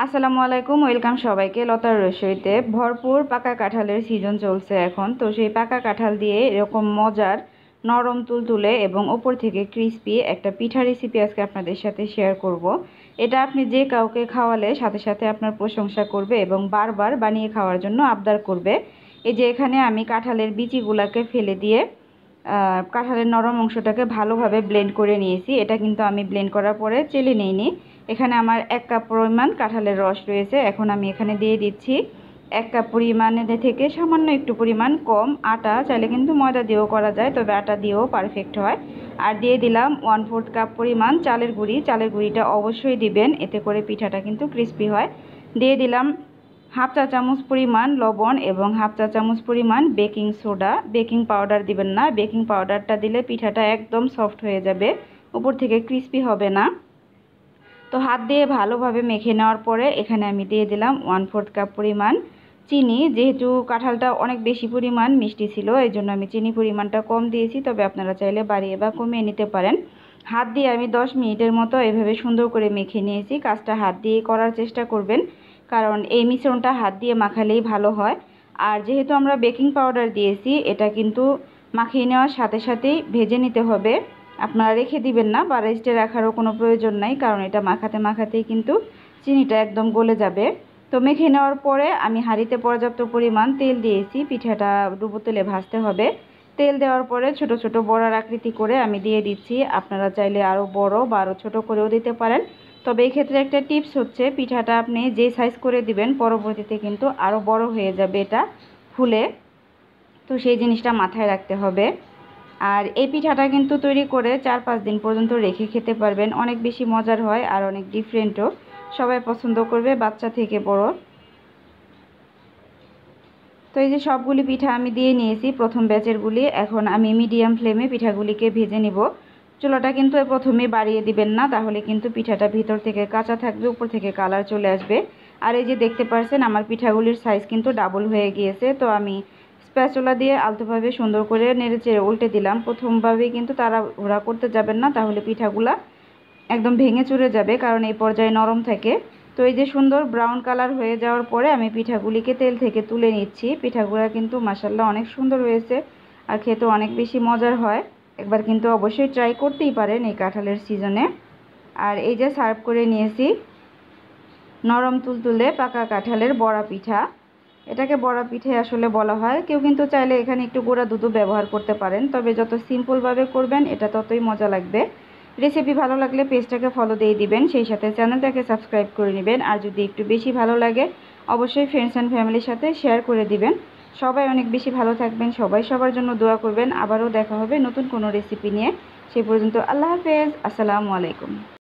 আসসালামু আলাইকুম, ওয়েলকাম সবাইকে। লতার রসইতে ভরপুর পাকা কাঁঠালের সিজন চলছে এখন। তো সেই পাকা কাঁঠাল দিয়ে এরকম মজার নরম তুলতুলে এবং ওপর থেকে ক্রিস্পি একটা পিঠা রেসিপি আজকে আপনাদের সাথে শেয়ার করব। এটা আপনি যে কাউকে খাওয়ালে সাথে সাথে আপনার প্রশংসা করবে এবং বারবার বানিয়ে খাওয়ার জন্য আবদার করবে। এই যে এখানে আমি কাঁঠালের বিচিগুলোকে ফেলে দিয়ে কাঁঠালের নরম অংশটাকে ভালোভাবে ব্লেন্ড করে নিয়েছি। এটা কিন্তু আমি ব্লেন্ড করার পরে চেলে নিইনি। এখানে আমার 1 কাপ পরিমাণ কাঁঠালের রস রয়েছে। এখন আমি এখানে দিয়ে দিচ্ছি 1 কাপ পরিমাণের থেকে সামান্য একটু পরিমাণ কম আটা। চাইলে কিন্তু ময়দা দিয়েও করা যায়, তবে আটা দিয়েও পারফেক্ট হয়। আর দিয়ে দিলাম 1/4 কাপ পরিমাণ চালের গুঁড়ি। চালের গুঁড়িটা অবশ্যই দিবেন, এতে করে পিঠাটা কিন্তু ক্রিস্পি হয়। দিয়ে দিলাম হাফ চা চামচ পরিমাণ লবণ এবং হাফ চা চামচ পরিমাণ বেকিং সোডা। বেকিং পাউডার দিবেন না, বেকিং পাউডারটা দিলে পিঠাটা একদম সফট হয়ে যাবে, উপর থেকে ক্রিস্পি হবে না। তো হাত দিয়ে ভালোভাবে মেখে নেওয়ার পরে এখানে আমি দিয়ে দিলাম 1/4 কাপ পরিমাণ চিনি। যেহেতু কাঁঠালটা অনেক বেশি পরিমাণ মিষ্টি ছিল, এই জন্য আমি চিনি পরিমাণটা কম দিয়েছি, তবে আপনারা চাইলে বাড়িয়ে বা কমিয়ে নিতে পারেন। হাত দিয়ে আমি 10 মিনিটের মতো এভাবে সুন্দর করে মেখে নিয়েছি। কাজটা হাত দিয়ে করার চেষ্টা করবেন, কারণ এই মিশ্রণটা হাত দিয়ে মাখালেই ভালো হয়। আর যেহেতু আমরা বেকিং পাউডার দিয়েছি, এটা কিন্তু মাখিয়ে নেওয়ার সাথে সাথেই ভেজে নিতে হবে। আপনারা রেখে দিবেন না বা রেস্টে রাখারও কোনো প্রয়োজন নাই, কারণ এটা মাখাতে মাখাতেই কিন্তু চিনিটা একদম গলে যাবে। তো মেখে নেওয়ার পরে আমি হাঁড়িতে পর্যাপ্ত পরিমাণ তেল দিয়েছি। পিঠাটা ডুবো তেলে ভাজতে হবে। তেল দেওয়ার পরে ছোট ছোট বড়ার আকৃতি করে আমি দিয়ে দিচ্ছি। আপনারা চাইলে আরও বড় বা আরও ছোটো করেও দিতে পারেন, তবে এই ক্ষেত্রে একটা টিপস হচ্ছে, পিঠাটা আপনি যে সাইজ করে দিবেন পরবর্তীতে কিন্তু আরও বড় হয়ে যাবে এটা ফুলে। তো সেই জিনিসটা মাথায় রাখতে হবে। আর এই পিঠাটা কিন্তু তৈরি করে 4-5 দিন পর্যন্ত রেখে খেতে পারবেন। অনেক বেশি মজার হয় আর অনেক ডিফারেন্টও, সবাই পছন্দ করবে, বাচ্চা থেকে বড়। তো এই যে সবগুলি পিঠা আমি দিয়ে নিয়েছি, প্রথম ব্যাচেরগুলি। এখন আমি মিডিয়াম ফ্লেমে পিঠাগুলিকে ভেজে নিব। চুলাটা কিন্তু প্রথমেই বাড়িয়ে দিবেন না, তাহলে কিন্তু পিঠাটা ভিতর থেকে কাঁচা থাকবে, উপর থেকে কালার চলে আসবে। আর এই যে দেখতে পাচ্ছেন আমার পিঠাগুলির সাইজ কিন্তু ডাবল হয়ে গিয়েছে। তো আমি স্প্যাচুলা দিয়ে আলতোভাবে সুন্দর করে নেড়েচেড়ে উল্টে দিলাম। প্রথমভাবেই কিন্তু তাড়াহুড়া করতে যাবেন না, তাহলে পিঠাগুলা একদম ভেঙে চুরে যাবে, কারণ এই পর্যায়ে নরম থাকে। তো এই যে সুন্দর ব্রাউন কালার হয়ে যাওয়ার পরে আমি পিঠাগুলিকে তেল থেকে তুলে নিচ্ছি। পিঠাগুলো কিন্তু মাশাআল্লাহ অনেক সুন্দর হয়েছে আর খেতে অনেক বেশি মজার হয়। একবার কিন্তু অবশ্যই ট্রাই করতেই পারেন এই কাঁঠালের সিজনে। আর এই যে সার্ভ করে নিয়েছি নরম তুলতুলে পাকা কাঁঠালের বড়া পিঠা। এটাকে বড়া পিঠে আসলে বলা হয়। কেউ কিন্তু চাইলে এখানে একটু গুঁড়া দুধও ব্যবহার করতে পারেন, তবে যত সিম্পলভাবে করবেন এটা ততই মজা লাগবে। রেসিপি ভালো লাগলে পেজটাকে ফলো দিয়ে দিবেন, সেই সাথে চ্যানেলটাকে সাবস্ক্রাইব করে নেবেন। আর যদি একটু বেশি ভালো লাগে অবশ্যই ফ্রেন্ডস অ্যান্ড ফ্যামিলির সাথে শেয়ার করে দিবেন। সবাই অনেক বেশি ভালো থাকবেন, সবাই সবার জন্য দোয়া করবেন। আবারও দেখা হবে নতুন কোনো রেসিপি নিয়ে। সেই পর্যন্ত আল্লাহ হাফেজ, আসসালামু আলাইকুম।